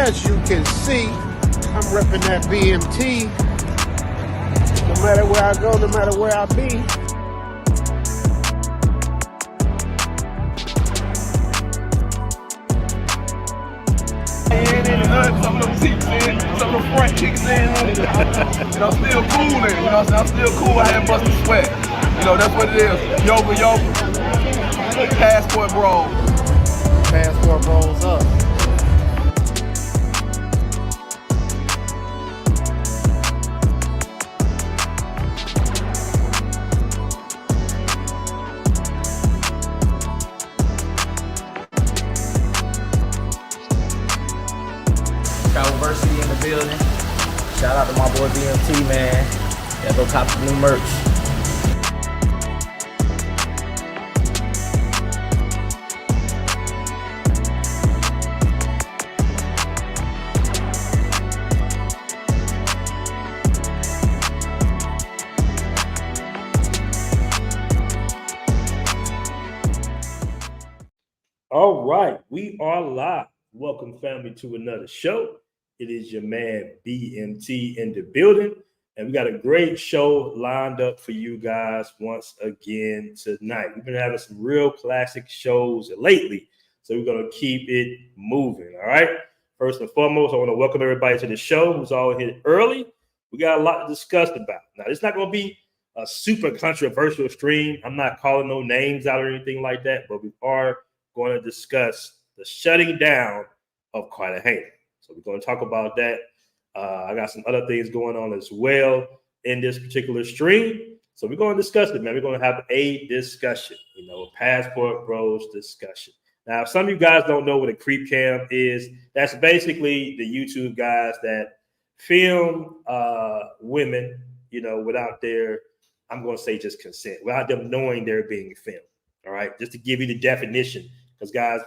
As you can see, I'm repping that BMT. No matter where I go, no matter where I be. Some of them seats in, some of them front kicks in, and I'm still cooling, you know what I'm saying? I'm still cool, I haven't busted sweat. You know, that's what it is. Yoga. Passport bros. Passport rolls up. University in the building. Shout out to my boy BMT, man. Yeah, go cop some new merch. All right, we are live. Welcome, family, to another show. It is your man BMT in the building, and we got a great show lined up for you guys once again tonight. We've been having some real classic shows lately, so we're going to keep it moving. All right. First and foremost, I want to welcome everybody to the show who's all here early. We got a lot to discuss about. Now, it's not going to be a super controversial stream. I'm not calling no names out or anything like that, but we are going to discuss the shutting down of Cartagena. So we're going to talk about that. I got some other things going on as well in this particular stream. So we're going to discuss it, man. We're going to have a discussion, a Passport Bros discussion. Now, if some of you guys don't know what a creep cam is, that's basically the YouTube guys that film women, without their, I'm going to say just consent, without them knowing they're being filmed. All right, just to give you the definition, because guys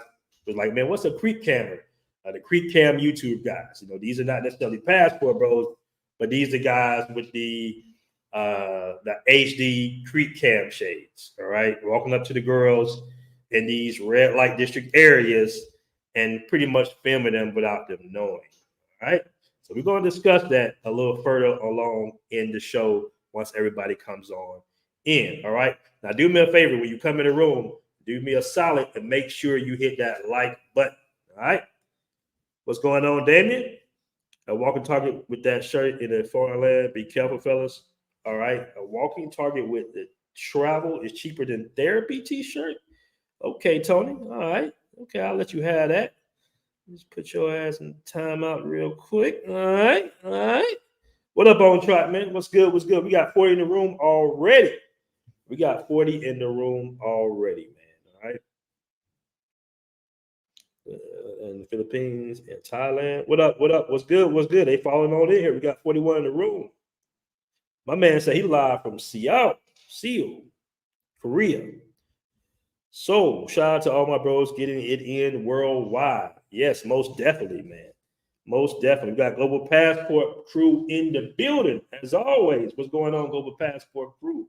was like, man, what's a creep camera? The creep cam YouTube guys, these are not necessarily Passport Bros, but these are guys with the HD creep cam shades. All right, walking up to the girls in these red light district areas and pretty much filming them without them knowing. All right, so we're going to discuss that a little further along in the show once everybody comes on in. All right, now do me a favor, when you come in the room, do me a solid and make sure you hit that like button. All right. What's going on, Damien? A walking target with that shirt in a foreign land. Be careful, fellas. All right. A walking target with the travel is cheaper than therapy t-shirt. Okay, Tony. All right. Okay, I'll let you have that. Just put your ass in timeout real quick. All right. All right. What up on track, man? What's good? What's good? We got 40 in the room already. We got 40 in the room already, man. All right. In the Philippines and Thailand. What up? What up? What's good? What's good? They falling on in here. We got 41 in the room. My man said he live from Seoul, Korea. So shout out to all my bros getting it in worldwide. Yes, most definitely, man. Most definitely. We got Global Passport crew in the building. As always, what's going on, Global Passport crew?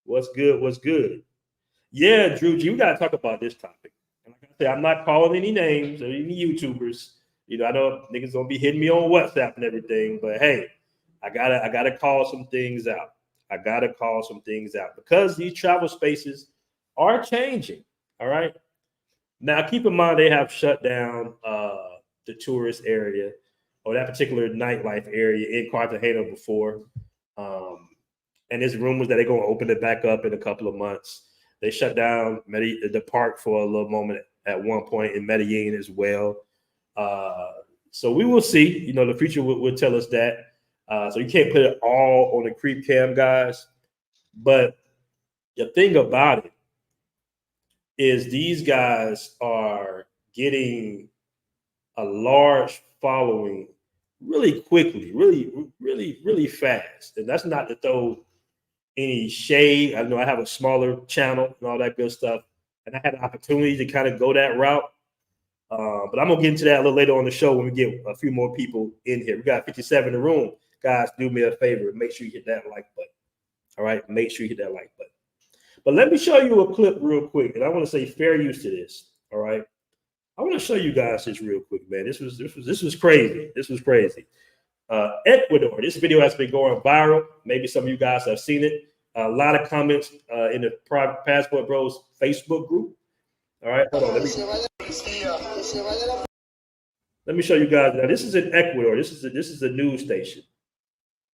What's good? What's good? Yeah, Drew G, we got to talk about this topic. And like I said, I'm not calling any names or any YouTubers. I know niggas gonna be hitting me on WhatsApp and everything, but hey, I gotta call some things out. I gotta call some things out because these travel spaces are changing. All right. Now, keep in mind they have shut down the tourist area or that particular nightlife area in Cartagena before. And there's rumors that they're going to open it back up in a couple of months. They shut down the park for a little moment at one point in Medellin as well. So we will see. The future will tell us that. So you can't put it all on the creep cam, guys. But the thing about it is these guys are getting a large following really quickly, really fast. And that's not to throw any shade. I know I have a smaller channel and all that good stuff, and I had the opportunity to kind of go that route. But I'm gonna get into that a little later on the show when we get a few more people in here. We got 57 in the room. Guys, do me a favor. Make sure you hit that like button. All right, make sure you hit that like button. But let me show you a clip real quick, and I want to say fair use to this. All right, I want to show you guys this real quick, man. This was crazy. This was crazy. Ecuador. This video has been going viral. Maybe some of you guys have seen it. A lot of comments in the Private Passport Bros Facebook group. All right, hold on. Let me show you guys. Now, this is in Ecuador. This is a news station.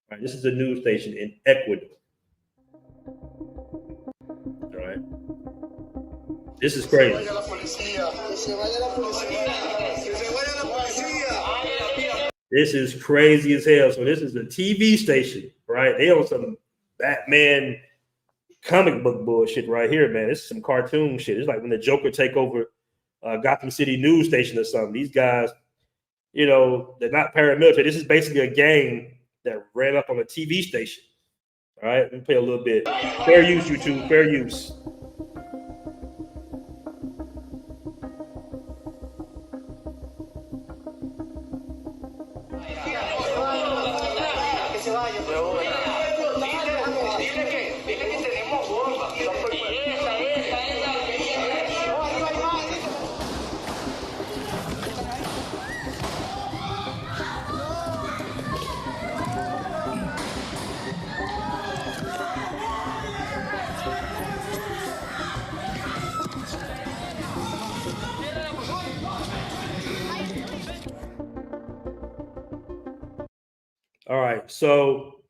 All right, this is a news station in Ecuador. All right. This is crazy. This is crazy as hell. So this is a TV station, right? They on some Batman comic book bullshit right here, man. This is some cartoon shit. It's like when the Joker take over Gotham City news station or something. These guys, you know, they're not paramilitary. This is basically a gang that ran up on a TV station. All right, let me play a little bit. Fair use, YouTube. Fair use. All right, so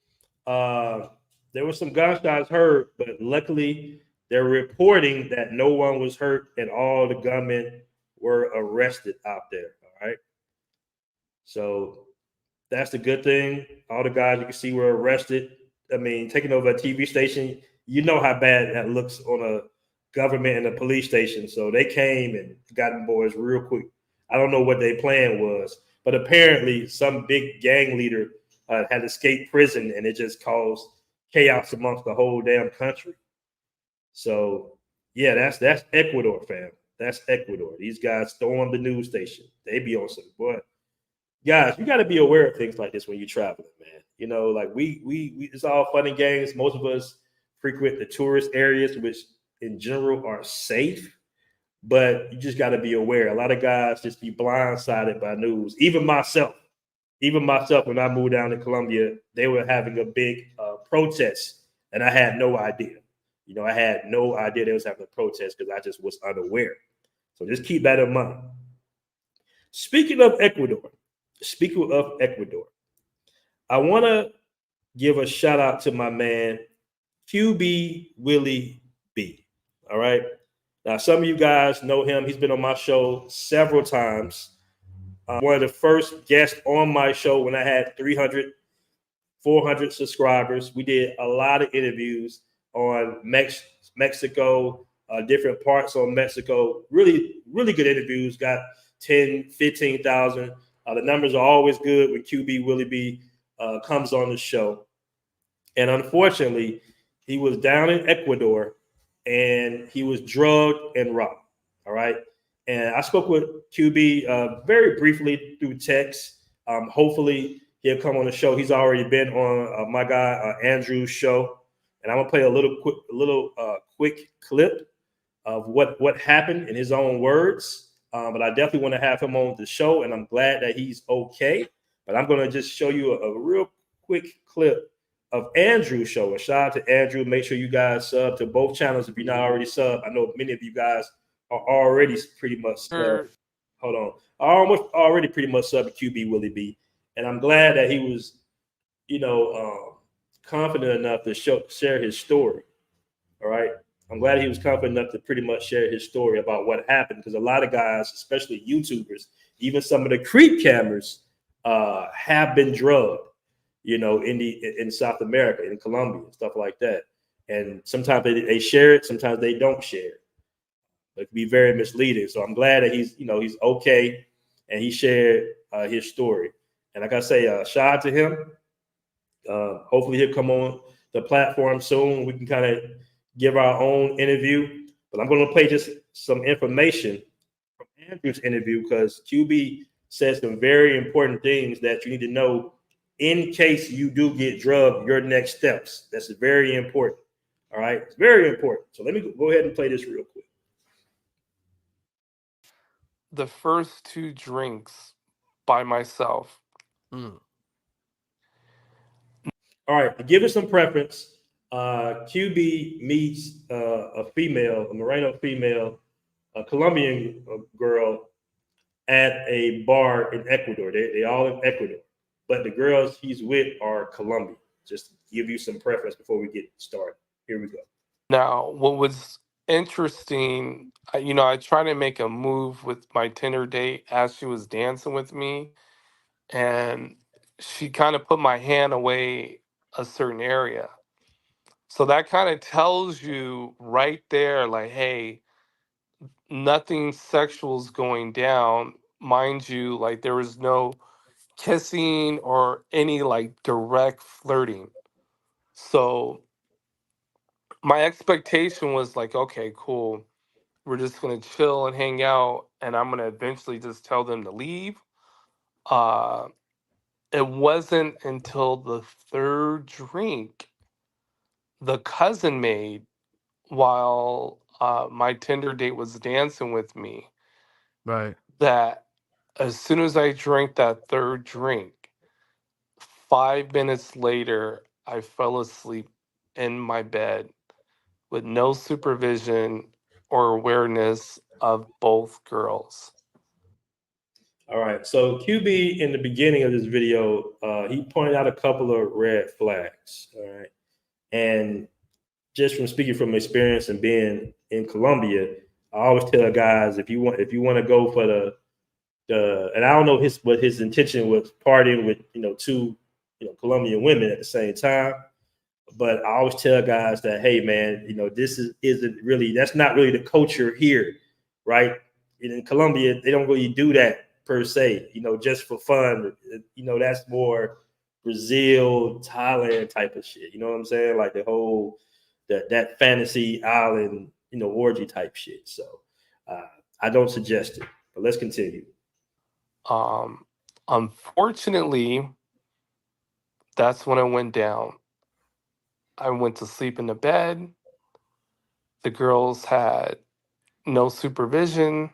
there were some gunshots heard, but luckily they're reporting that no one was hurt and all the gunmen were arrested out there. All right, so that's the good thing. All the guys you can see were arrested. I mean, taking over a TV station, you know how bad that looks on a government and a police station. So they came and got them boys real quick. I don't know what their plan was, but apparently some big gang leader had escaped prison, and it just caused chaos amongst the whole damn country. So, yeah, that's Ecuador, fam. That's Ecuador. These guys stormed the news station. They be on some, boy. Guys, you got to be aware of things like this when you're traveling, man. You know, like we it's all fun and games. Most of us frequent the tourist areas, which in general are safe, but you just got to be aware. A lot of guys just be blindsided by news. Even myself, when I moved down to Colombia, they were having a big protest, and I had no idea. You know, I had no idea they was having a protest because I just was unaware. So just keep that in mind. Speaking of Ecuador, I want to give a shout out to my man, QB Willie B. All right. Now, some of you guys know him. He's been on my show several times. One of the first guests on my show when I had 300, 400 subscribers. We did a lot of interviews on Mexico, different parts on Mexico. Really, really good interviews. Got 10, 15,000. The numbers are always good when QB Willie B comes on the show. And unfortunately, he was down in Ecuador and he was drugged and robbed. All right. And I spoke with QB very briefly through text. Hopefully he'll come on the show. He's already been on my guy Andrew's show, and I'm gonna play a little quick clip of what happened in his own words. But I definitely want to have him on the show, and I'm glad that he's okay. But I'm gonna just show you a real quick clip of Andrew's show. A shout out to Andrew. Make sure you guys sub to both channels if you're not already subbed. I know many of you guys are already pretty much hold on. I almost already pretty much subbed to QB Willie B. And I'm glad that he was, confident enough to share his story. All right. I'm glad he was confident enough to pretty much share his story about what happened, because a lot of guys, especially YouTubers, even some of the creep cameras, have been drugged, in South America, in Colombia, stuff like that. And sometimes they share it, sometimes they don't share it. It can be very misleading. So I'm glad that he's okay and he shared his story. And like I say, shout out to him. Hopefully he'll come on the platform soon. We can kind of give our own interview. But I'm going to play just some information from Andrew's interview, because QB said some very important things that you need to know in case you do get drugged, your next steps. That's very important. All right. It's very important. So let me go ahead and play this real quick. the first 2 drinks by myself. All right, give us some preference. QB meets a female, a Moreno female, a Colombian girl at a bar in Ecuador. They all in Ecuador, but the girls he's with are Colombian. Just to give you some preference before we get started. Here we go. Now, what was interesting, I tried to make a move with my Tinder date as she was dancing with me, and she kind of put my hand away a certain area. So that kind of tells you right there, like, hey, nothing sexual is going down. Mind you, like, there was no kissing or any like direct flirting. So my expectation was like, okay, cool. We're just gonna chill and hang out, and I'm gonna eventually just tell them to leave. Uh, it wasn't until the 3rd drink the cousin made while my Tinder date was dancing with me Right. that as soon as I drank that 3rd drink, 5 minutes later, I fell asleep in my bed with no supervision or awareness of both girls. All right. So QB in the beginning of this video, he pointed out a couple of red flags. All right. And just from speaking from experience and being in Colombia, I always tell guys if you want to go for the and I don't know what his intention was partying with 2 Colombian women at the same time, but I always tell guys that, hey man, this that's not really the culture here, right? In Colombia, they don't really do that per se, just for fun. That's more Brazil, Thailand type of shit. You know what I'm saying? Like the whole that fantasy island, orgy type shit. So I don't suggest it. But let's continue. Unfortunately, that's when it went down. I went to sleep in the bed. The girls had no supervision.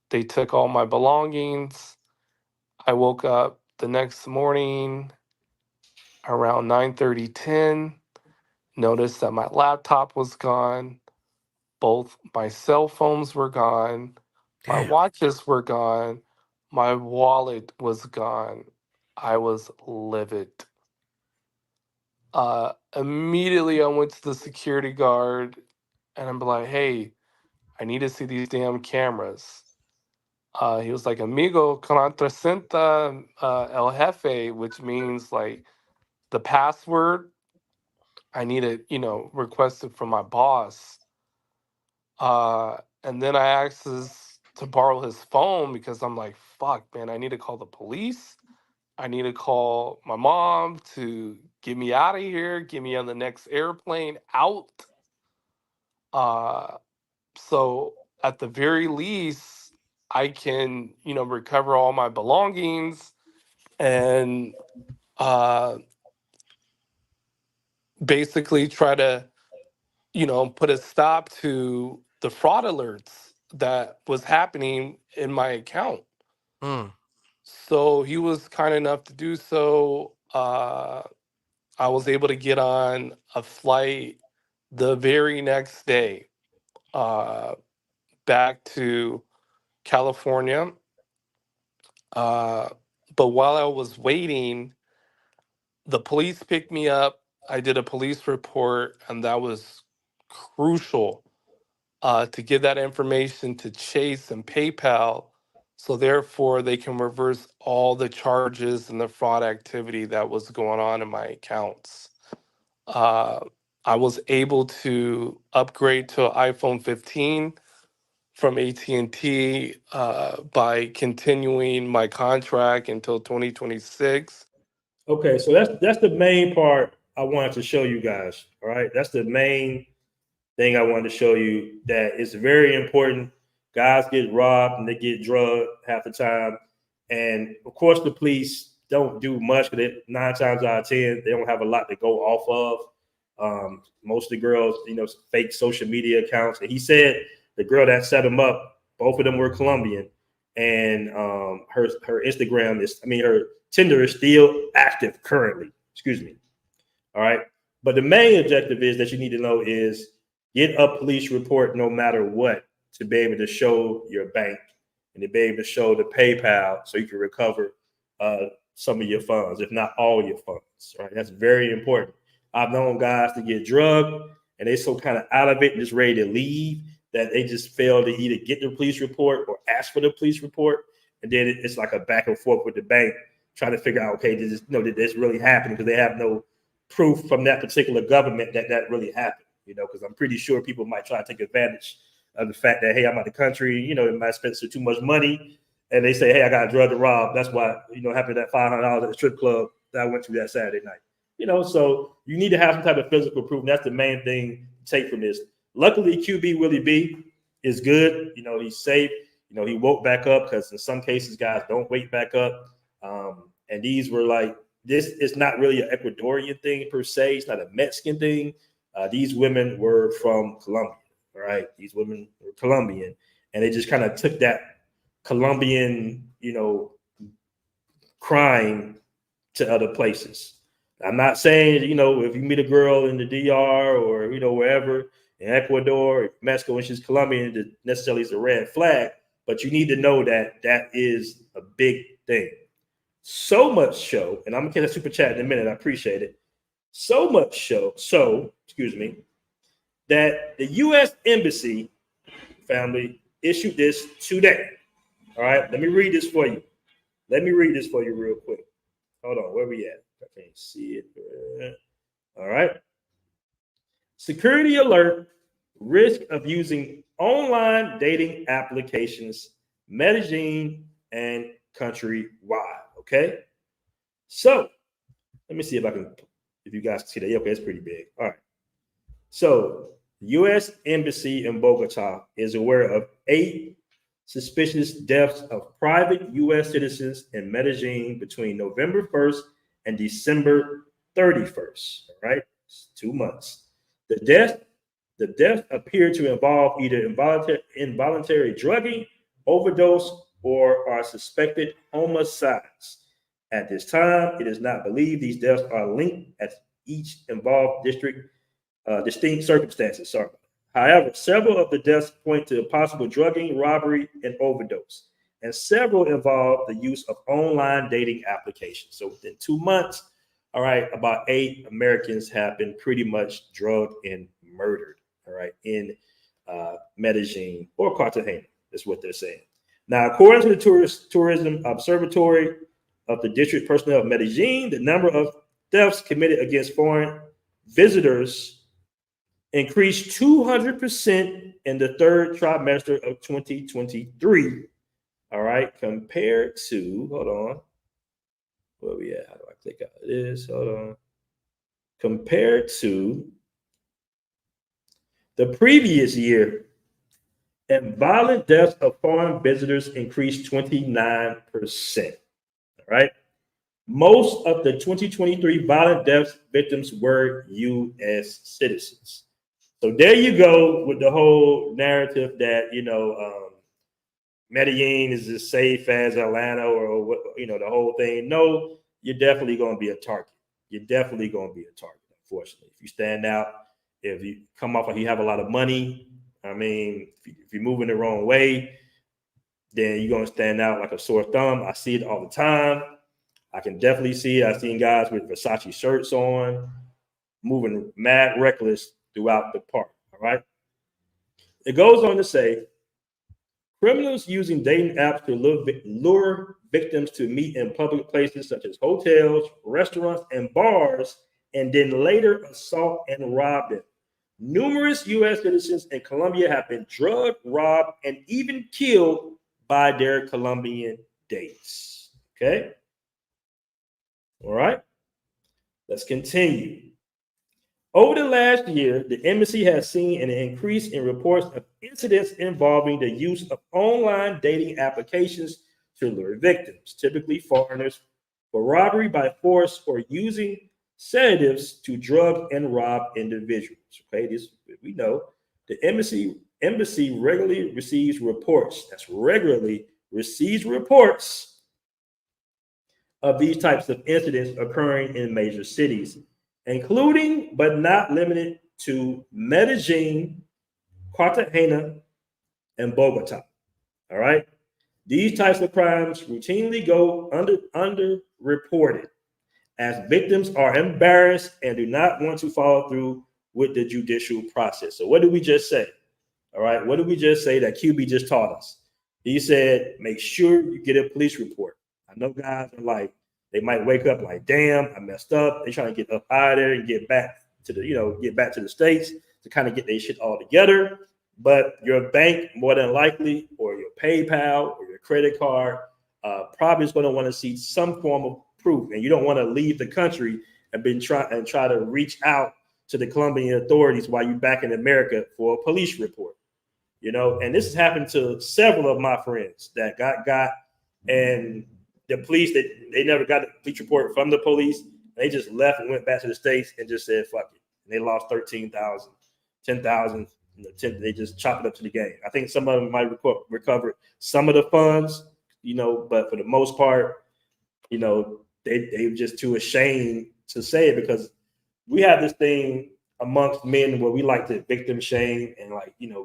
They took all my belongings. I woke up the next morning around 9:30, 10. Noticed that my laptop was gone. Both my cell phones were gone. My Damn. watches were gone. My wallet was gone. I was livid. Immediately I went to the security guard and I'm like, hey, I need to see these damn cameras. He was like, amigo, contrasenta el jefe, which means like the password. I need it, request it from my boss. And then I asked to borrow his phone because I'm like, fuck, man, I need to call the police. I need to call my mom to get me out of here, get me on the next airplane out. So at the very least, I can, recover all my belongings and basically try to, put a stop to the fraud alerts that was happening in my account. Mm. So he was kind enough to do so. I was able to get on a flight the very next day back to California. But while I was waiting, the police picked me up. I did a police report, and that was crucial to give that information to Chase and PayPal. So therefore, they can reverse all the charges and the fraud activity that was going on in my accounts. I was able to upgrade to an iPhone 15 from AT&T by continuing my contract until 2026. Okay, so that's the main part I wanted to show you guys. All right, that's the main thing I wanted to show you, that it's very important. Guys get robbed and they get drugged half the time, and of course the police don't do much because 9 times out of 10 they don't have a lot to go off of. Most of the girls, fake social media accounts. And he said the girl that set him up, both of them were Colombian, and her Instagram is, her Tinder is still active currently. Excuse me. All right. But the main objective is that you need to know is get a police report no matter what to be able to show your bank and to be able to show the PayPal so you can recover some of your funds, if not all your funds. Right. That's very important. I've known guys to get drugged and they so kind of out of it and just ready to leave that they just fail to either get the police report or ask for the police report. And then it's like a back and forth with the bank trying to figure out, okay, did this really happen? Because they have no proof from that particular government that really happened, because I'm pretty sure people might try to take advantage of the fact that, hey, I'm out of the country, it might spend too much money. And they say, hey, I got a drug to rob. That's why, happened that $500 at the strip club that I went to that Saturday night. So you need to have some type of physical proof. And that's the main thing to take from this. Luckily, QB Willie B is good. He's safe. He woke back up because in some cases, guys don't wake back up. And these were like, this is not really an Ecuadorian thing per se. It's not a Mexican thing. These women were from Colombia, all right? These women were Colombian. And they just kind of took that Colombian, crime to other places. I'm not saying, if you meet a girl in the DR or, wherever, in Ecuador, or Mexico, and she's Colombian, that necessarily is a red flag, but you need to know that that is a big thing. So much so, and I'm gonna get a super chat in a minute, I appreciate it. So much so, that the U.S. Embassy family issued this today. All right, let me read this for you. Real quick. Hold on, where we at? I can't see it. All right. Security alert, risk of using online dating applications, Medellin and countrywide. Okay. So let me see if you guys can see that. Okay, it's pretty big. All right. So the U.S. Embassy in Bogota is aware of 8 suspicious deaths of private U.S. citizens in Medellin between November 1st and December 31st. All right. It's 2 months. The death appear to involve either involuntary drugging, overdose, or are suspected homicides. At this time, it is not believed these deaths are linked at each involved distinct circumstances. However, several of the deaths point to possible drugging, robbery, and overdose, and several involve the use of online dating applications. So within 2 months, all right, about 8 Americans have been pretty much drugged and murdered, all right, in Medellin or Cartagena, is what they're saying. Now, according to the Tourism Observatory of the District Personnel of Medellin, the number of thefts committed against foreign visitors increased 200% in the third trimester of 2023, all right, compared to, hold on, where we at? How do I click out of this? Hold on. Compared to the previous year, and violent deaths of foreign visitors increased 29%. All right. Most of the 2023 violent deaths victims were U.S. citizens. So there you go with the whole narrative that, Medellin is as safe as Atlanta or, the whole thing. No, you're definitely going to be a target. Unfortunately. If you stand out, if you come off like you have a lot of money, if you're moving the wrong way, then you're going to stand out like a sore thumb. I see it all the time. I can definitely see it. I've seen guys with Versace shirts on, moving mad reckless throughout the park, all right? It goes on to say, criminals using dating apps to lure victims to meet in public places such as hotels, restaurants, and bars, and then later assault and rob them. Numerous U.S. citizens in Colombia have been drugged, robbed, and even killed by their Colombian dates. Okay? All right? Let's continue. Over the last year, the embassy has seen an increase in reports of incidents involving the use of online dating applications to lure victims, typically foreigners, for robbery by force or using sedatives to drug and rob individuals. Okay, this we know. The embassy regularly receives reports. That's regularly receives reports of these types of incidents occurring in major cities, including but not limited to Medellin, Cartagena, and Bogota. All right. These types of crimes routinely go underreported as victims are embarrassed and do not want to follow through with the judicial process. So what did we just say? All right. What did we just say that QB just taught us? He said, make sure you get a police report. I know guys are like, they might wake up like, damn, I messed up. They're trying to get up out of there and get back to the States to kind of get their shit all together. But your bank, more than likely, or your PayPal or your credit card, probably is going to want to see some form of proof. And you don't want to leave the country and try to reach out to the Colombian authorities while you're back in America for a police report. And this has happened to several of my friends that got, and the police, they never got a police report from the police. They just left and went back to the States and just said, fuck it. And they lost 13,000, 10,000. They just chopped it up to the game. I think some of them might recover some of the funds, but for the most part, they're just too ashamed to say it, because we have this thing amongst men where we like to victim shame and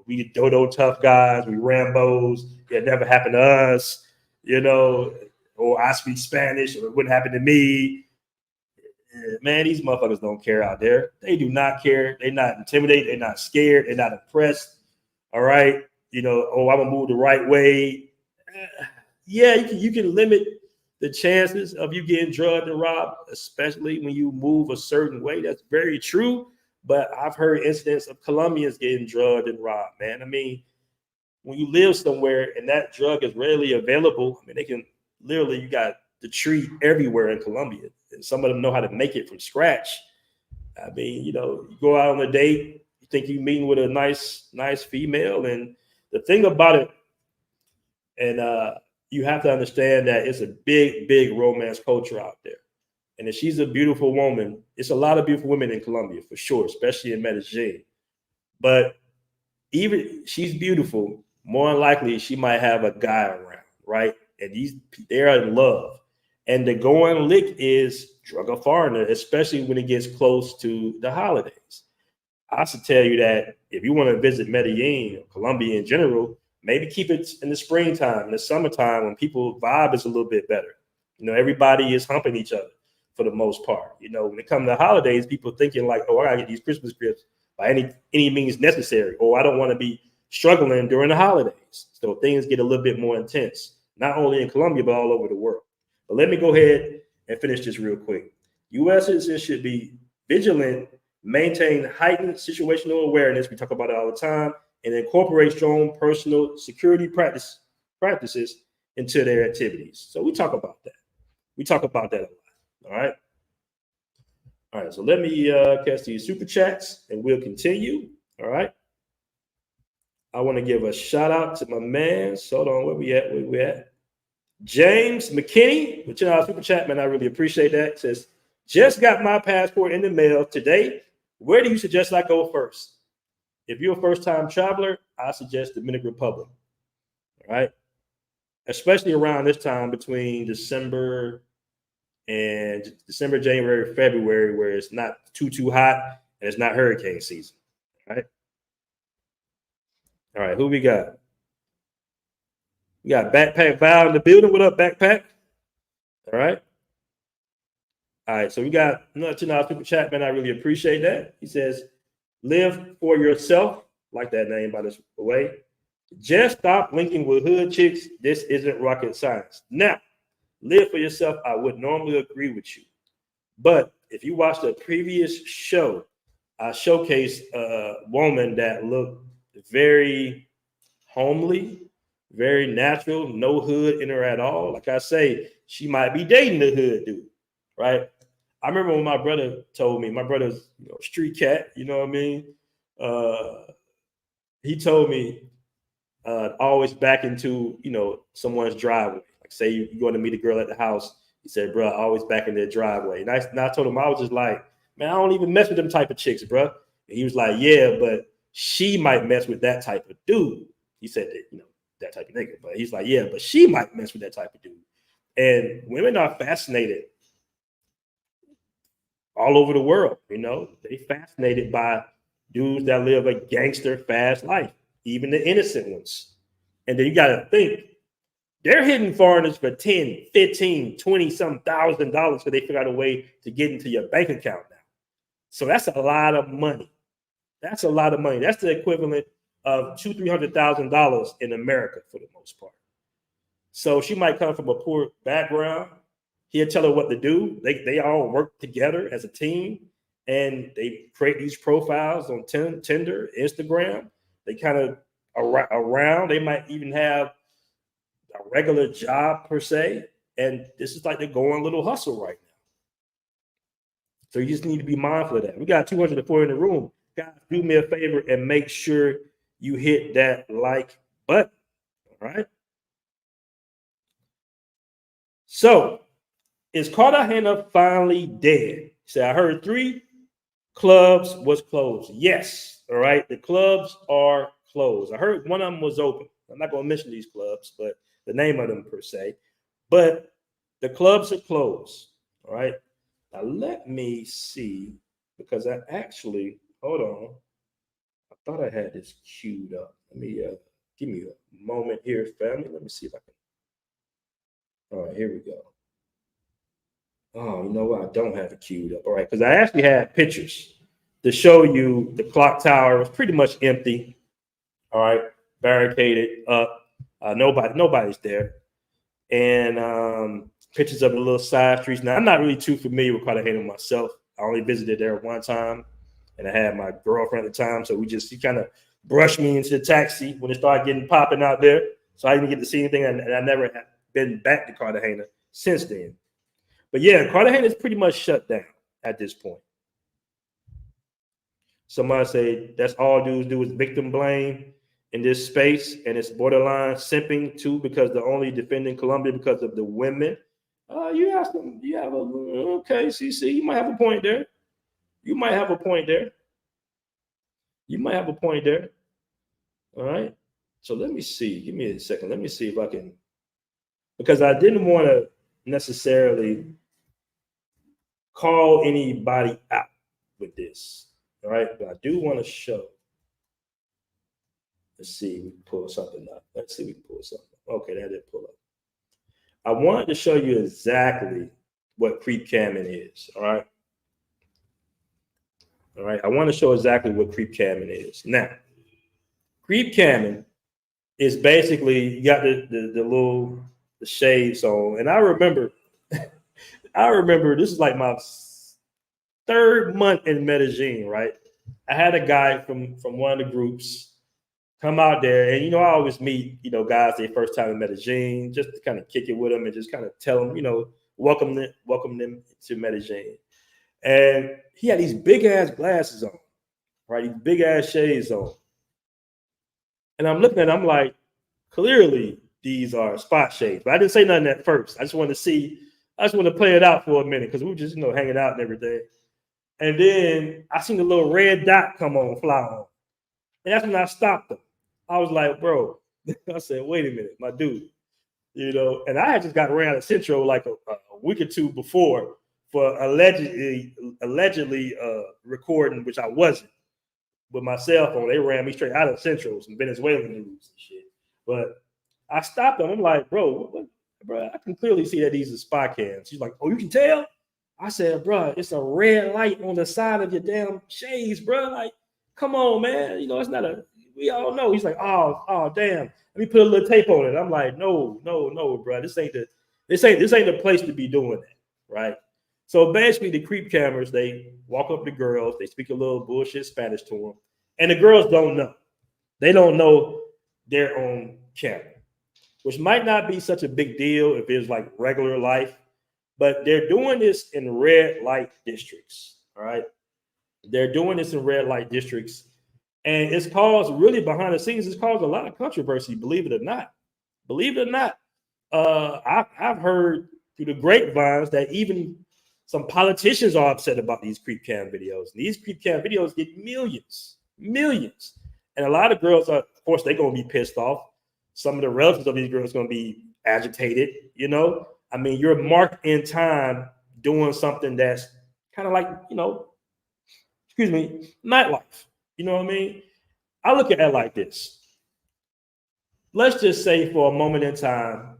we dodo tough guys, we Rambos. It never happened to us, or I speak Spanish, or it wouldn't happen to me. Man, these motherfuckers don't care out there. They do not care. They're not intimidated. They're not scared. They're not oppressed. All right. I'm going to move the right way. Yeah, you can limit the chances of you getting drugged and robbed, especially when you move a certain way. That's very true. But I've heard incidents of Colombians getting drugged and robbed, man. I mean, when you live somewhere and that drug is readily available, they can literally, you got the tree everywhere in Colombia. And some of them know how to make it from scratch. You go out on a date, you think you're meeting with a nice female. And the thing about it, and you have to understand that it's a big romance culture out there. And if she's a beautiful woman, it's a lot of beautiful women in Colombia for sure, especially in Medellin. But even she's beautiful, more than likely she might have a guy around, right? And they're in love. And the going lick is drug a foreigner, especially when it gets close to the holidays. I should tell you that if you want to visit Medellin, or Colombia in general, maybe keep it in the springtime, in the summertime, when people vibe is a little bit better. Everybody is humping each other for the most part. When it comes to holidays, people thinking like, oh, I gotta get these Christmas gifts by any means necessary, or I don't want to be struggling during the holidays. So things get a little bit more intense, not only in Colombia, but all over the world. But let me go ahead and finish this real quick. U.S. citizens should be vigilant, maintain heightened situational awareness, we talk about it all the time, and incorporate strong personal security practices into their activities. So we talk about that. We talk about that a lot. All right. So let me catch these super chats and we'll continue. All right. I want to give a shout out to my man. So hold on, where we at? James McKinney, which super chat, man. I really appreciate that. It says, just got my passport in the mail today. Where do you suggest I go first? If you're a first-time traveler, I suggest Dominican Republic. All right. Especially around this time between December, January, February, where it's not too hot and it's not hurricane season. All right, who we got? We got Backpack Val in the building. What up, Backpack? All right, so we got another $10 super chat, man. I really appreciate that. He says, live for yourself. Like that name, by the way. Just stop linking with hood chicks. This isn't rocket science. Now, live for yourself, I would normally agree with you. But if you watched a previous show, I showcased a woman that looked very homely, very natural, no hood in her at all. Like I say, she might be dating the hood dude, right? I remember when my brother told me, my brother's street cat, you know what I mean? He told me always back into, someone's driveway. Like say you're going to meet a girl at the house. He said, bro, always back in their driveway. And I told him, I was just like, man, I don't even mess with them type of chicks, bro. And he was like, yeah, but she might mess with that type of dude. He said that, that type of nigga. But he's like, yeah, but she might mess with that type of dude. And women are fascinated all over the world. You know, they fascinated by dudes that live a gangster fast life, even the innocent ones. And then you got to think, they're hitting foreigners for 10, 15, 20 some $1,000 because they figure out a way to get into your bank account now. So that's a lot of money. That's a lot of money. That's the equivalent of $200,000-$300,000 in America for the most part. So she might come from a poor background. He'll tell her what to do. They all work together as a team, and they create these profiles on Tinder, Instagram. They kind of around. They might even have a regular job per se, and this is like they're going a little hustle right now. So you just need to be mindful of that. We got 204 in the room. Guys, do me a favor and make sure you hit that like button. All right. So is Cartagena finally dead? So I heard 3 clubs was closed. Yes. All right. The clubs are closed. I heard one of them was open. I'm not going to mention these clubs, but the name of them per se. But the clubs are closed. All right. Now let me see, because I actually, hold on. I thought I had this queued up. Let me give me a moment here, family. Let me see if I can. All right, here we go. Oh, you know what? I don't have it queued up. All right, because I actually had pictures to show you the clock tower was pretty much empty. All right, barricaded up. Nobody's there. And pictures of the little side streets. Now, I'm not really too familiar with Cartagena myself. I only visited there one time, and I had my girlfriend at the time. So she kind of brushed me into the taxi when it started getting popping out there. So I didn't get to see anything, and I never have been back to Cartagena since then. But yeah, Cartagena is pretty much shut down at this point. Somebody say that's all dudes do is victim blame in this space, and it's borderline simping too, because they're only defending Colombia because of the women. You ask them, okay, CC, you might have a point there. You might have a point there. All right. So let me see. Give me a second. Let me see if I can, because I didn't want to necessarily call anybody out with this. All right. But I do want to show. Let's see if we can pull something up. Okay, that didn't pull up. I wanted to show you exactly what creep camming is. All right. I want to show exactly what creep camming is. Now, creep camming is basically, you got the shades on. And I remember this is like my 3rd month in Medellin, right? I had a guy from one of the groups come out there, and I always meet guys their first time in Medellin, just to kind of kick it with them and just kind of tell them, welcome them to Medellin. And he had these big ass glasses on, right? These big ass shades on. And I'm looking at them, I'm like, clearly these are spot shades. But I didn't say nothing at first. I just want to play it out for a minute, because we were just hanging out and everything. And then I seen the little red dot fly on. And that's when I stopped him. I was like, bro, I said, wait a minute, my dude. And I had just got ran out of Centro like a week or 2 before for allegedly recording, which I wasn't, with my cell phone. They ran me straight out of Centro, some Venezuelan news and shit. But I stopped them. I'm like, bro, I can clearly see that these are spy cams. He's like, oh, you can tell? I said, bro, it's a red light on the side of your damn shades, bro. Like, come on, man. It's not we all know. He's like, oh, damn. Let me put a little tape on it. I'm like, no, bro. This ain't the place to be doing that, right? So basically, the creep cameras, they walk up to girls, they speak a little bullshit Spanish to them, and the girls don't know. They don't know they're on camera, which might not be such a big deal if it's like regular life, but they're doing this in red light districts, all right? They're doing this in red light districts, and it's caused, really behind the scenes, it's caused a lot of controversy, believe it or not. I've heard through the grapevines that even some politicians are upset about these creep cam videos. And these creep cam videos get millions. And a lot of girls are, of course, they're going to be pissed off. Some of the relatives of these girls going to be agitated, you know. I mean, you're marked in time doing something that's kind of like, you know, excuse me, nightlife. You know what I mean? I look at it like this. Let's just say for a moment in time,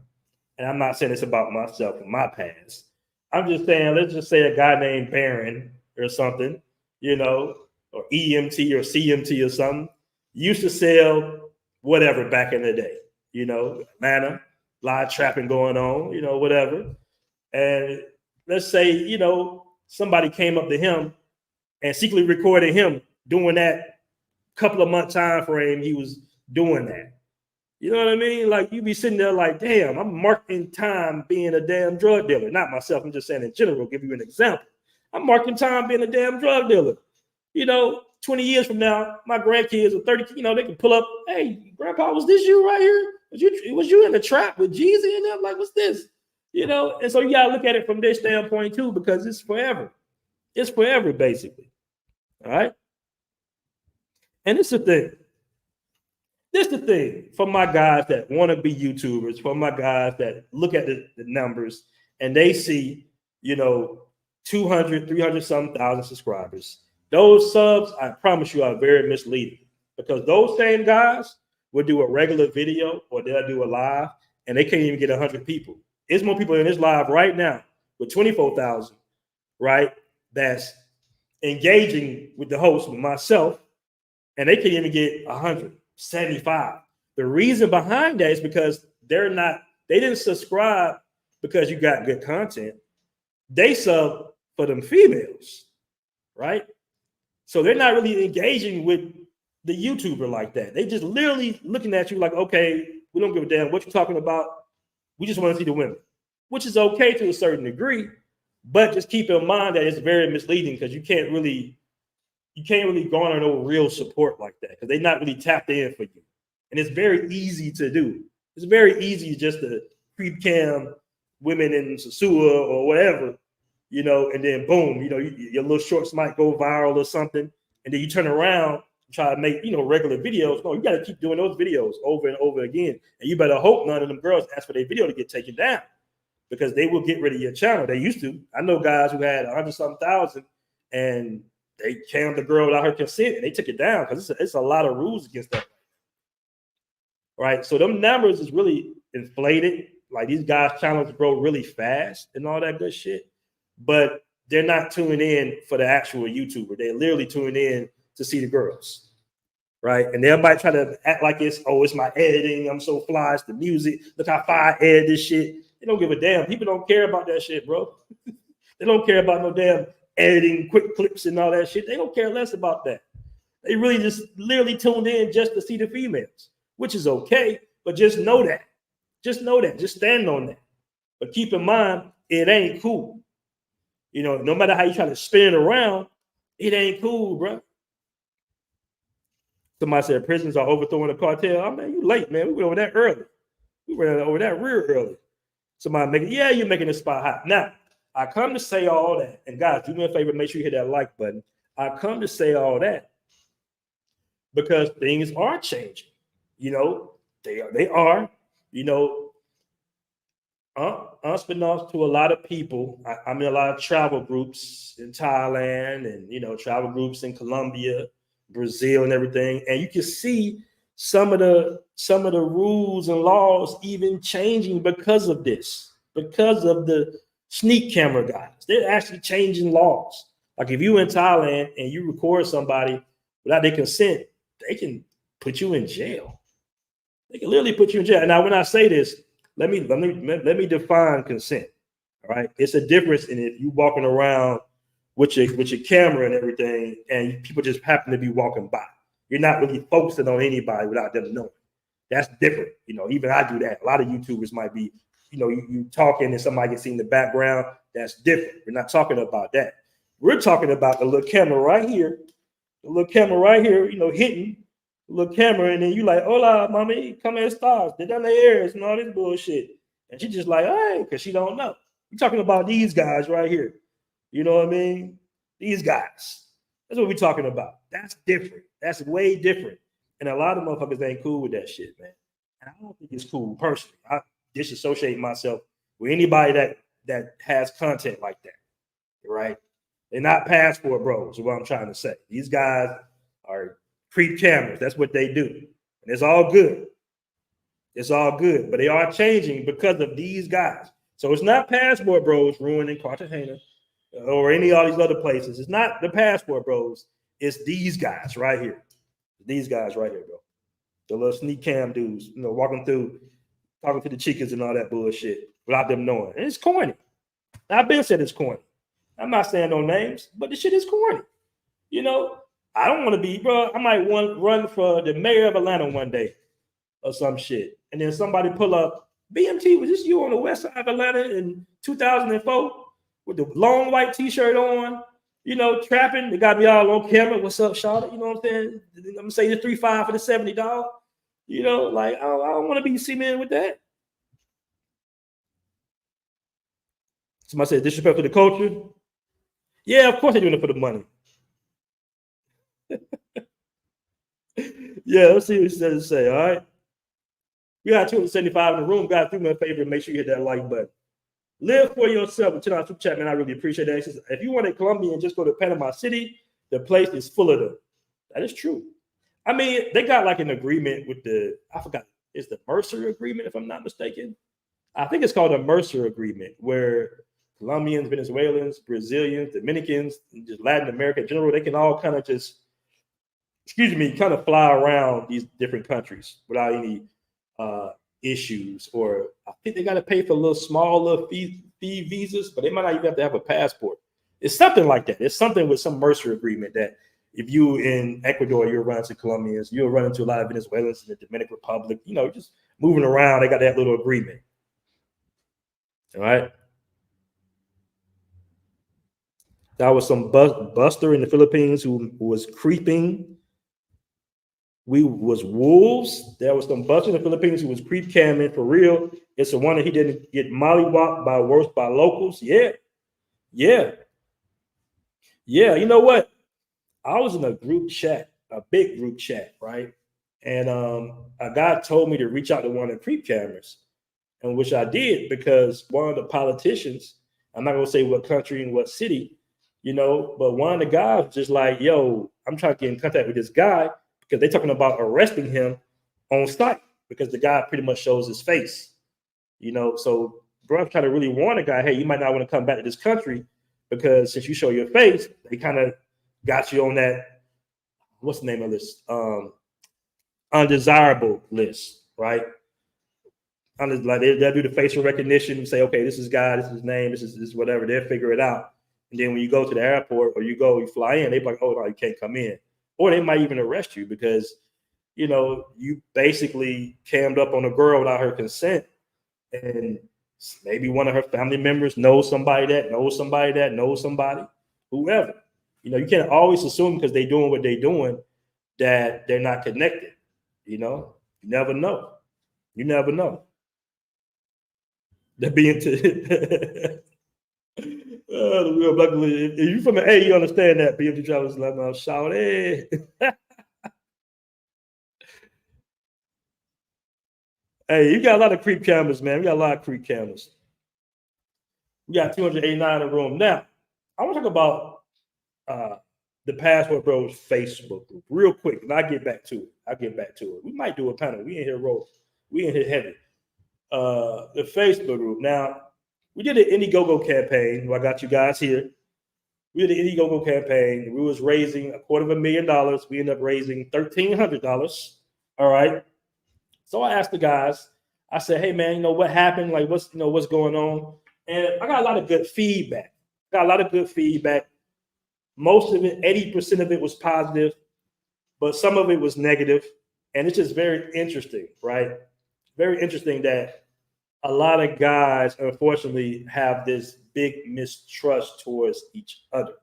and I'm not saying this about myself and my past. I'm just saying, let's just say a guy named Baron or something, you know, or EMT or CMT or something, used to sell whatever back in the day, you know, Atlanta, a lot of trapping going on, you know, whatever. And let's say, you know, somebody came up to him and secretly recorded him doing that couple of month time frame he was doing that. You know what I mean? Like you be sitting there like, damn, I'm marking time being a damn drug dealer. Not myself, I'm just saying in general, give you an example. I'm marking time being a damn drug dealer. You know, 20 years from now, my grandkids are 30, you know, they can pull up, hey, grandpa, was this you right here? Was you in the trap with Jeezy and them? Like, what's this? You know, and so you gotta look at it from this standpoint too, because it's forever. It's forever, basically. All right. And it's the thing. This is the thing for my guys that want to be YouTubers, for my guys that look at the numbers and they see, you know, 200, 300 some thousand subscribers. Those subs, I promise you, are very misleading because those same guys will do a regular video or they'll do a live and they can't even get 100 people. There's more people in this live right now with 24,000, right? That's engaging with the host, with myself, and they can't even get 175. The reason behind that is because they didn't subscribe because you got good content. They sub for them females, right? So they're not really engaging with the YouTuber like that. They just literally looking at you like, okay, we don't give a damn what you're talking about. We just want to see the women, which is okay to a certain degree, but just keep in mind that it's very misleading because you can't really garner no real support like that because they're not really tapped in for you. And it's very easy to do. It's very easy just to creep cam women in Sasua or whatever, you know, and then boom, you know, your little shorts might go viral or something. And then you turn around and try to make, you know, regular videos. No, you got to keep doing those videos over and over again. And you better hope none of them girls ask for their video to get taken down because they will get rid of your channel. They used to. I know guys who had 100-something thousand and they cammed the girl without her consent and they took it down because it's a lot of rules against that. Right. So them numbers is really inflated. Like these guys' channels grow really fast and all that good shit. But they're not tuning in for the actual YouTuber. They're literally tuning in to see the girls. Right. And everybody try to act like it's my editing. I'm so fly. It's the music. Look how far I edit this shit. They don't give a damn. People don't care about that shit, bro. They don't care about no damn editing, quick clips and all that shit. They don't care less about that. They really just literally tuned in just to see the females, which is okay. But just know that. Just know that. Just stand on that. But keep in mind, it ain't cool. You know, no matter how you try to spin it around, it ain't cool, bro. Somebody said prisons are overthrowing the cartel. I mean, you late, man. We went over that early. We went over that real early. Somebody you're making the spot hot. Now, I come to say all that, and guys, do me a favor, make sure you hit that like button. I come to say all that because things are changing. You know, they are. You know, unbeknownst to a lot of people, I'm in a lot of travel groups in Thailand and, you know, travel groups in Colombia, Brazil and everything. And you can see some of the rules and laws even changing because of this, because of the sneak camera guys. They're actually changing laws. Like if you in Thailand and you record somebody without their consent, they can put you in jail. They can literally put you in jail. Now, when I say this, let me define consent. All right, it's a difference in if you walking around with your camera and everything, and people just happen to be walking by. You're not really focusing on anybody without them knowing. That's different. You know, even I do that. A lot of YouTubers might be, you know, you talking and somebody can see in the background. That's different. We're not talking about that. We're talking about the little camera right here. The little camera right here, you know, hitting the little camera, and then you like, hola, mommy, come here, stars. They're down the airs and all this bullshit. And she just like, hey, because she don't know. We're talking about these guys right here. You know what I mean? These guys. That's what we're talking about. That's different. That's way different. And a lot of motherfuckers ain't cool with that shit, man. And I don't think it's cool personally. I disassociate myself with anybody that has content like that. Right? They're not passport bros, is what I'm trying to say. These guys are creep cameras. That's what they do. And it's all good. It's all good. But they are changing because of these guys. So it's not passport bros ruining Cartagena or any of these other places. It's not the passport bros. It's these guys right here. These guys right here, bro. The little sneak cam dudes, walking through, talking to the chicas and all that bullshit without them knowing. And it's corny. I've been said it's corny. I'm not saying no names, but the shit is corny. I don't want to be, bro. I might run for the mayor of Atlanta one day or some shit. And then somebody pull up, BMT, was this you on the west side of Atlanta in 2004 with the long white t-shirt on, trapping? They got me all on camera. What's up, Charlotte? You know what I'm saying? I'm going to say the 3.5 for the $70. I don't want to be cement with that. Somebody said disrespect for the culture. Yeah, of course they're doing it for the money. Yeah, let's see what he says to say. All right. We got 275 in the room. Guys, do me a favor and make sure you hit that like button. Live for yourself. $10 super chat, man. I really appreciate that. Says, if you want a Colombian, just go to Panama City. The place is full of them. That is true. I mean, they got like an agreement with I forgot, it's the Mercer agreement, if I'm not mistaken. I think it's called a Mercer agreement, where Colombians, Venezuelans, Brazilians, Dominicans, and just Latin America in general, they can all kind of just, kind of fly around these different countries without any issues. Or I think they got to pay for small fee visas, but they might not even have to have a passport. It's something like that. It's something with some Mercer agreement that if you in Ecuador, you'll run into Colombians, you'll run into a lot of Venezuelans in the Dominican Republic, just moving around. They got that little agreement. All right. That was some buster in the Philippines who was creeping. We was wolves. There was some buster in the Philippines who was creep camming for real. It's a wonder he didn't get mollywopped by locals. Yeah. You know what? I was in a group chat, a big group chat, right? And a guy told me to reach out to one of the creep cameras, and which I did because one of the politicians, I'm not gonna say what country and what city, but one of the guys was just like, yo, I'm trying to get in contact with this guy because they're talking about arresting him on site because the guy pretty much shows his face, So bro, I'm trying to really warn the guy, hey, you might not want to come back to this country because since you show your face, they kind of got you on that, what's the name of this? Undesirable list, right? Like they'll do the facial recognition and say, okay, this is guy, this is his name, this is whatever. They'll figure it out. And then when you go to the airport or you fly in, they're like, oh, no, you can't come in. Or they might even arrest you because, you basically cammed up on a girl without her consent. And maybe one of her family members knows somebody that knows somebody that knows somebody, whoever. You can't always assume because they're doing what they're doing that they're not connected. You never know. You never know. They're being the real black. If you from the A, you understand that. BMT travelers like my shout. Hey, hey, you got a lot of creep cameras, man. We got a lot of creep cameras. We got 289 in the room. Now, I want to talk about the Passport Bros Facebook group real quick, and I'll get back to it. We might do a panel. We in here heavy. The Facebook group. Now, we did an Indiegogo campaign. I got you guys here. We did an Indiegogo campaign. We was raising $250,000. We ended up raising $1,300. All right. So I asked the guys. I said, "Hey man, what happened? Like, what's going on?" And I got a lot of good feedback. Most of it, 80% of it was positive, but some of it was negative. And it's just very interesting, right? Very interesting that a lot of guys, unfortunately, have this big mistrust towards each other.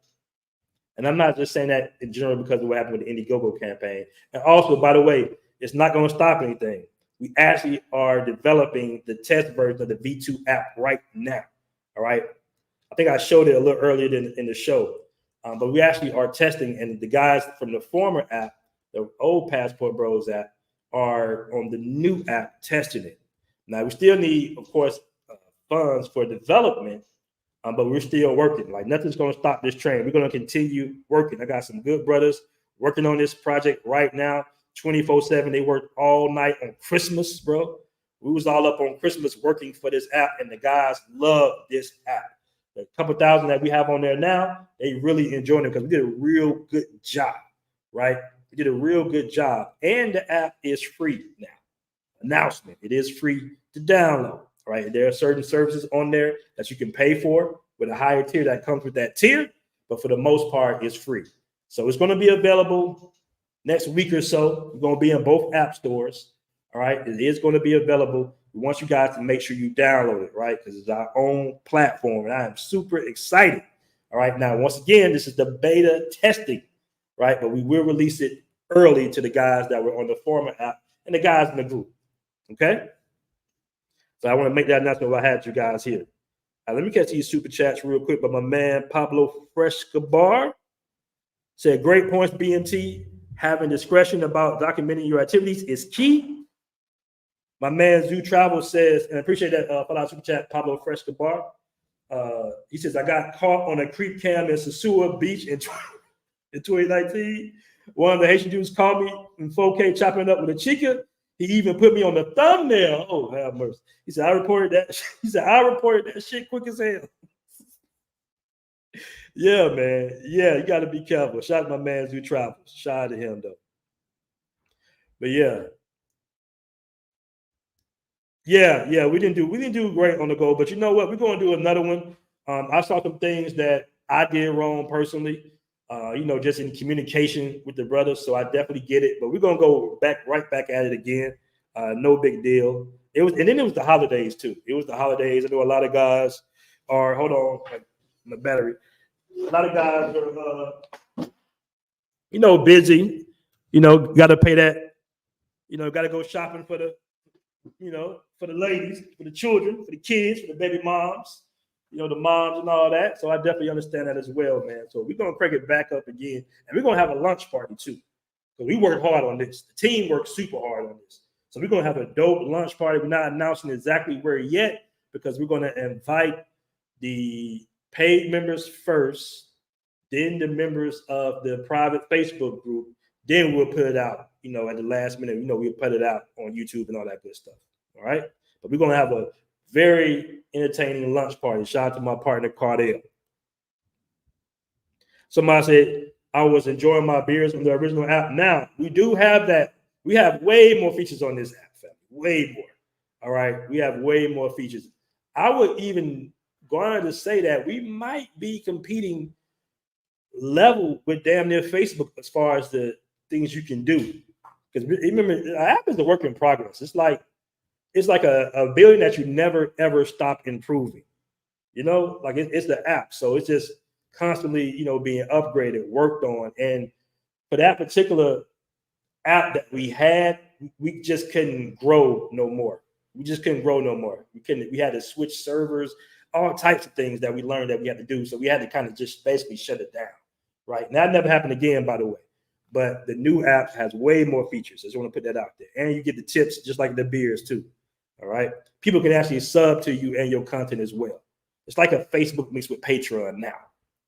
And I'm not just saying that in general because of what happened with the Indiegogo campaign. And also, by the way, it's not going to stop anything. We actually are developing the test version of the V2 app right now. All right. I think I showed it a little earlier in the show. But we actually are testing, and the guys from the former app, the old Passport Bros app, are on the new app testing it. Now we still need, of course, funds for development, but we're still working. Like nothing's going to stop this train. We're going to continue working. I got some good brothers working on this project right now, 24/7. They work all night on Christmas, bro. We was all up on Christmas working for this app, and the guys love this app. The couple thousand that we have on there now, they really enjoying it because we did a real good job, right? We did a real good job, and the app is free now. Announcement: it is free to download, right? There are certain services on there that you can pay for with a higher tier that comes with that tier, but for the most part, it's free. So it's going to be available next week or so. We're going to be in both app stores. All right, it is going to be available. We want you guys to make sure you download it, right? Because it's our own platform, and I am super excited. All right, now once again, this is the beta testing, right? But we will release it early to the guys that were on the former app and the guys in the group. Okay, so I want to make that announcement while I had you guys here. Let me catch these super chats real quick. But my man Pablo Frescabar said, "Great points, BMT. Having discretion about documenting your activities is key." My man Zoo Travel says, and I appreciate that follow super chat, Pablo Frescabar. He says, "I got caught on a creek cam in Sosua Beach in 2019. One of the Haitian dudes called me in 4K chopping up with a chica. He even put me on the thumbnail. Oh, have mercy." He said, "I reported that." He said, "I reported that shit quick as hell." Yeah, man. Yeah, you got to be careful. Shout out to my man Zoo Travel. Shout out to him, though. But yeah. Yeah, we didn't do great on the goal, but you know what? We're going to do another one. I saw some things that I did wrong personally, just in communication with the brothers. So I definitely get it, but we're going to go right back at it again. No big deal. And then it was the holidays too. It was the holidays. I know a lot of guys are, hold on, my battery. A lot of guys are, busy, got to pay that, got to go shopping for the, for the ladies, for the children, for the kids, for the baby moms, the moms and all that. So I definitely understand that as well, man. So we're going to crank it back up again. And we're going to have a lunch party too. So we worked hard on this. The team worked super hard on this. So we're going to have a dope lunch party. We're not announcing exactly where yet because we're going to invite the paid members first, then the members of the private Facebook group. Then we'll put it out, at the last minute. We'll put it out on YouTube and all that good stuff. All right. But we're going to have a very entertaining lunch party. Shout out to my partner, Cardell. Somebody said, "I was enjoying my beers on the original app." Now, we do have that. We have way more features on this app, family. Way more. All right. We have way more features. I would even go on to say that we might be competing level with damn near Facebook as far as the things you can do. Because remember, the app is a work in progress. It's like a building that you never ever stop improving. Like it's the app, so it's just constantly being upgraded, worked on. And for that particular app that we had, we just couldn't grow no more. We had to switch servers, all types of things that we learned that we had to do. So we had to kind of just basically shut it down. Right. And that never happened again, by the way. But the new app has way more features. I just want to put that out there. And you get the tips just like the beers too. All right. People can actually sub to you and your content as well. It's like a Facebook mixed with Patreon now.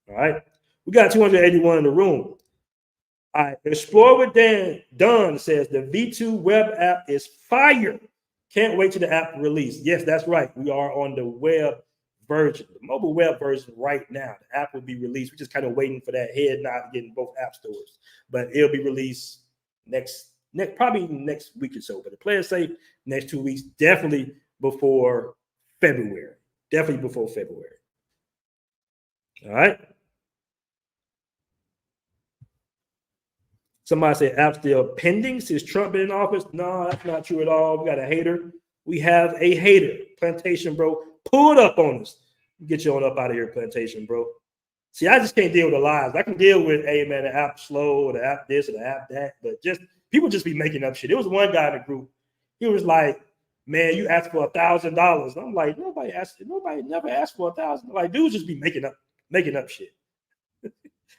All right. We got 281 in the room. All right. Explore with Dunn says the V2 web app is fire. Can't wait till the app release. Yes, that's right. We are on the web version, the mobile web version right now. The app will be released. We're just kind of waiting for that head nod to get in both app stores, but it'll be released probably next week or so. But the play it safe, next 2 weeks, definitely before February. All right. Somebody said app still pending since Trump been in office. No, that's not true at all. We got a hater. We have a hater. Plantation, bro. Pull it up on us. Get you on up out of here, Plantation, bro. See, I just can't deal with the lies. I can deal with, hey, man, the app slow or the app this or the app that. But people just be making up shit. There was one guy in the group. He was like, "Man, you asked for $1,000." I'm like, nobody never asked for $1,000. Like, dudes just be making up shit.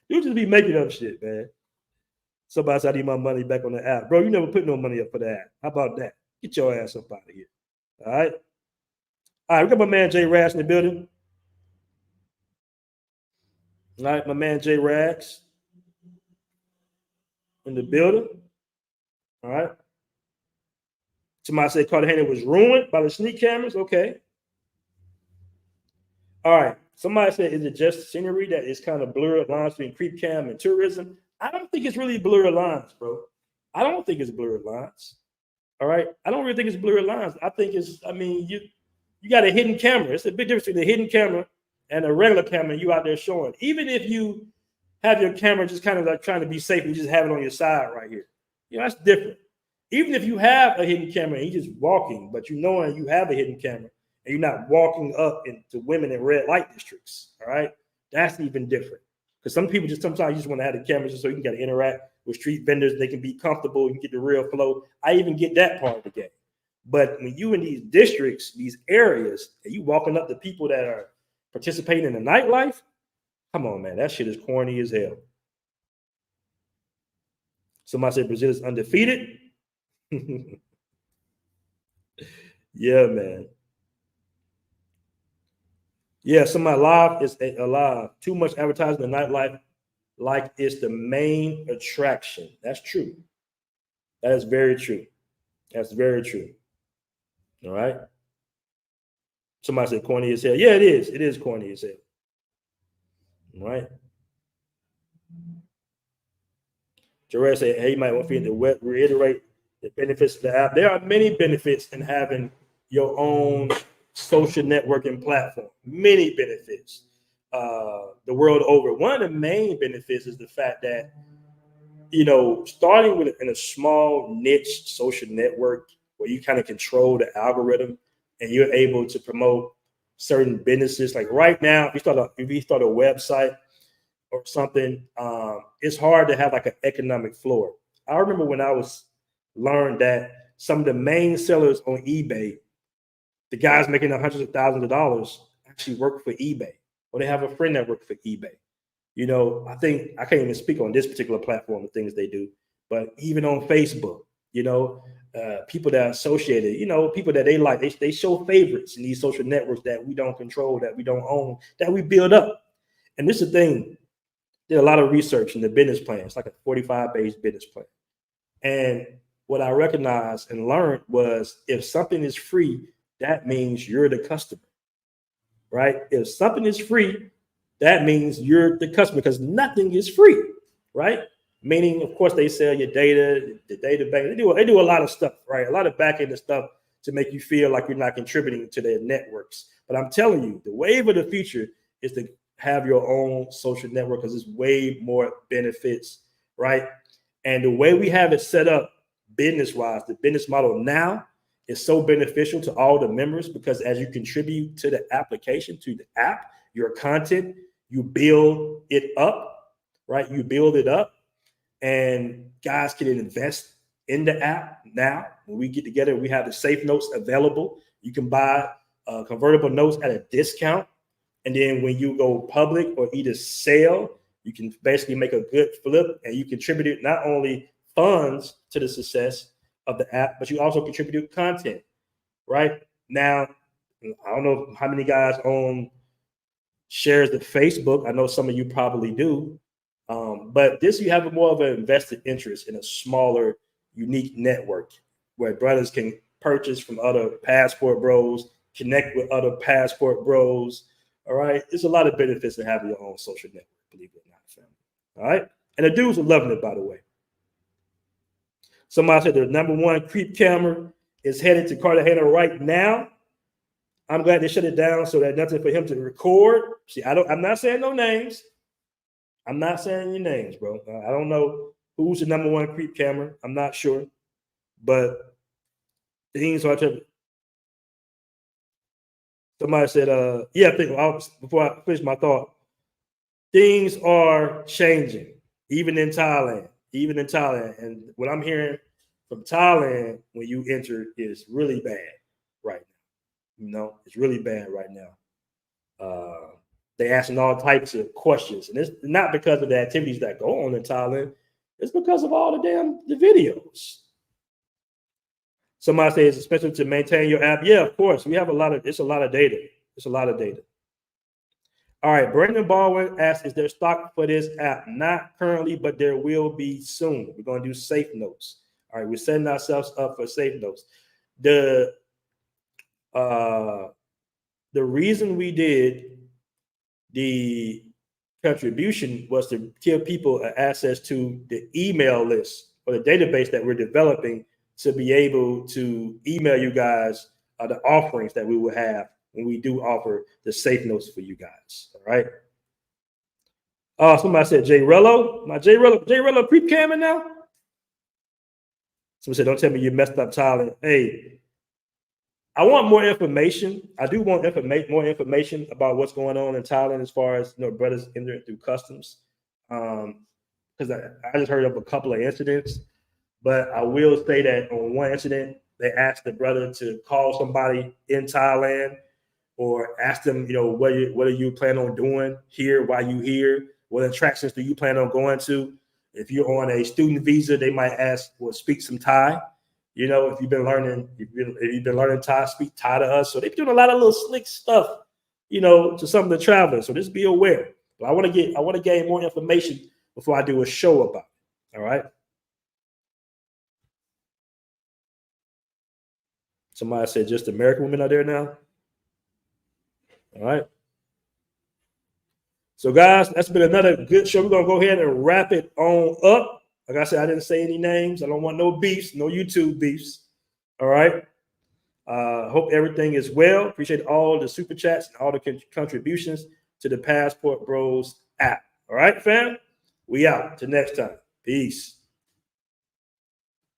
Dudes just be making up shit, man. Somebody said I need my money back on the app. Bro, you never put no money up for the app. How about that? Get your ass up out of here. All right. All right, we got my man Jay Rash in the building. All right, my man Jay Rags in the building. All right. Somebody said Cartagena was ruined by the sneak cameras. Okay. All right. Somebody said, is it just scenery that is kind of blurred lines between creep cam and tourism? I don't think it's really blurred lines, bro. I don't think it's blurred lines. All right. I don't really think it's blurred lines. I think it's, I mean, you got a hidden camera. It's a big difference between a hidden camera and a regular camera you out there showing. Even if you have your camera just kind of like trying to be safe and you just have it on your side right here. You know, that's different. Even if you have a hidden camera and you're just walking, but you know you have a hidden camera and you're not walking up into women in red light districts, all right? That's even different. Because some people sometimes you just want to have the cameras just so you can get to interact with street vendors. They can be comfortable. You can get the real flow. I even get that part of the game. But when you in these districts, these areas, and you walking up to people that are participating in the nightlife, come on, man, that shit is corny as hell. Somebody said Brazil is undefeated. Yeah, man. Yeah, somebody live is alive. Too much advertising in the nightlife, like it's the main attraction. That's true. That is very true. That's very true. All right. Somebody said corny as hell. Yeah, it is. It is corny as hell. All right. Jared said, hey, you might want to reiterate the benefits of the app. There are many benefits in having your own social networking platform. Many benefits. The world over. One of the main benefits is the fact that, you know, starting with in a small niche social network where you kind of control the algorithm and you're able to promote certain businesses. Like right now, if you start a website or something, it's hard to have like an economic floor. I remember when I was learned that some of the main sellers on eBay, the guys making hundreds of thousands of dollars, actually work for eBay, or they have a friend that works for eBay. You know, I think I can't even speak on this particular platform, the things they do, but even on Facebook, you know, people that are associated, you know, people that they like, they show favorites in these social networks that we don't control, that we don't own, that we build up. And this is the thing. Did a lot of research in the business plan. It's like a 45-page business plan. And what I recognized and learned was if something is free, that means you're the customer, right? If something is free, that means you're the customer because nothing is free, right? Meaning, of course, they sell your data, the data bank. They do a lot of stuff, right? A lot of back end stuff to make you feel like you're not contributing to their networks. But I'm telling you, the wave of the future is to have your own social network because it's way more benefits, right? And the way we have it set up business-wise, the business model now is so beneficial to all the members because as you contribute to the application, to the app, your content, you build it up, right? You build it up and guys can invest in the app now. When we get together, we have the safe notes available. You can buy convertible notes at a discount. And then when you go public or either sell, you can basically make a good flip and you contributed not only funds to the success of the app, but you also contributed content, right? Now, I don't know how many guys own shares of Facebook. I know some of you probably do. But this, you have more of an invested interest in a smaller, unique network where brothers can purchase from other passport bros, connect with other passport bros. All right. There's a lot of benefits in having your own social network, believe it or not, family. All right. And the dudes are loving it, by the way. Somebody said the #1 creep camera is headed to Cartagena right now. I'm glad they shut it down so that nothing for him to record. See, I'm not saying no names. I'm not saying your names, bro. I don't know who's the #1 creep camera. I'm not sure. But things are to. Somebody said, yeah, before I finish my thought, things are changing, even in Thailand. And what I'm hearing from Thailand when you enter is really bad right now. You know, it's really bad right now. They're asking all types of questions. And it's not because of the activities that go on in Thailand. It's because of all the videos. Somebody says it's expensive to maintain your app. Yeah, of course. We have it's a lot of data. It's a lot of data. All right, Brandon Baldwin asks, is there stock for this app? Not currently, but there will be soon. We're going to do safe notes. All right, we're setting ourselves up for safe notes. The reason we did the contribution was to give people access to the email list or the database that we're developing to be able to email you guys the offerings that we will have when we do offer the safe notes for you guys. All right. Somebody said J Rello. My J Rello pre-camming now. Somebody said, don't tell me you messed up Thailand. Hey, I want more information. I do want more information about what's going on in Thailand as far as brothers entering through customs. Because I just heard of a couple of incidents, but I will say that on one incident, they asked the brother to call somebody in Thailand or ask them, what are you planning on doing here while you here? What attractions do you plan on going to? If you're on a student visa, they might ask, well, speak some Thai. If you've been learning Thai, speak Thai to us. So they're doing a lot of little slick stuff, to some of the travelers. So just be aware. But I want to gain more information before I do a show about it. All right. Somebody said just American women are there now. All right. So guys, that's been another good show. We're gonna go ahead and wrap it on up. Like I said, I didn't say any names. I don't want no beefs, no YouTube beefs. All right. Hope everything is well. Appreciate all the super chats and all the contributions to the Passport Bros app. All right, fam? We out. Till next time. Peace.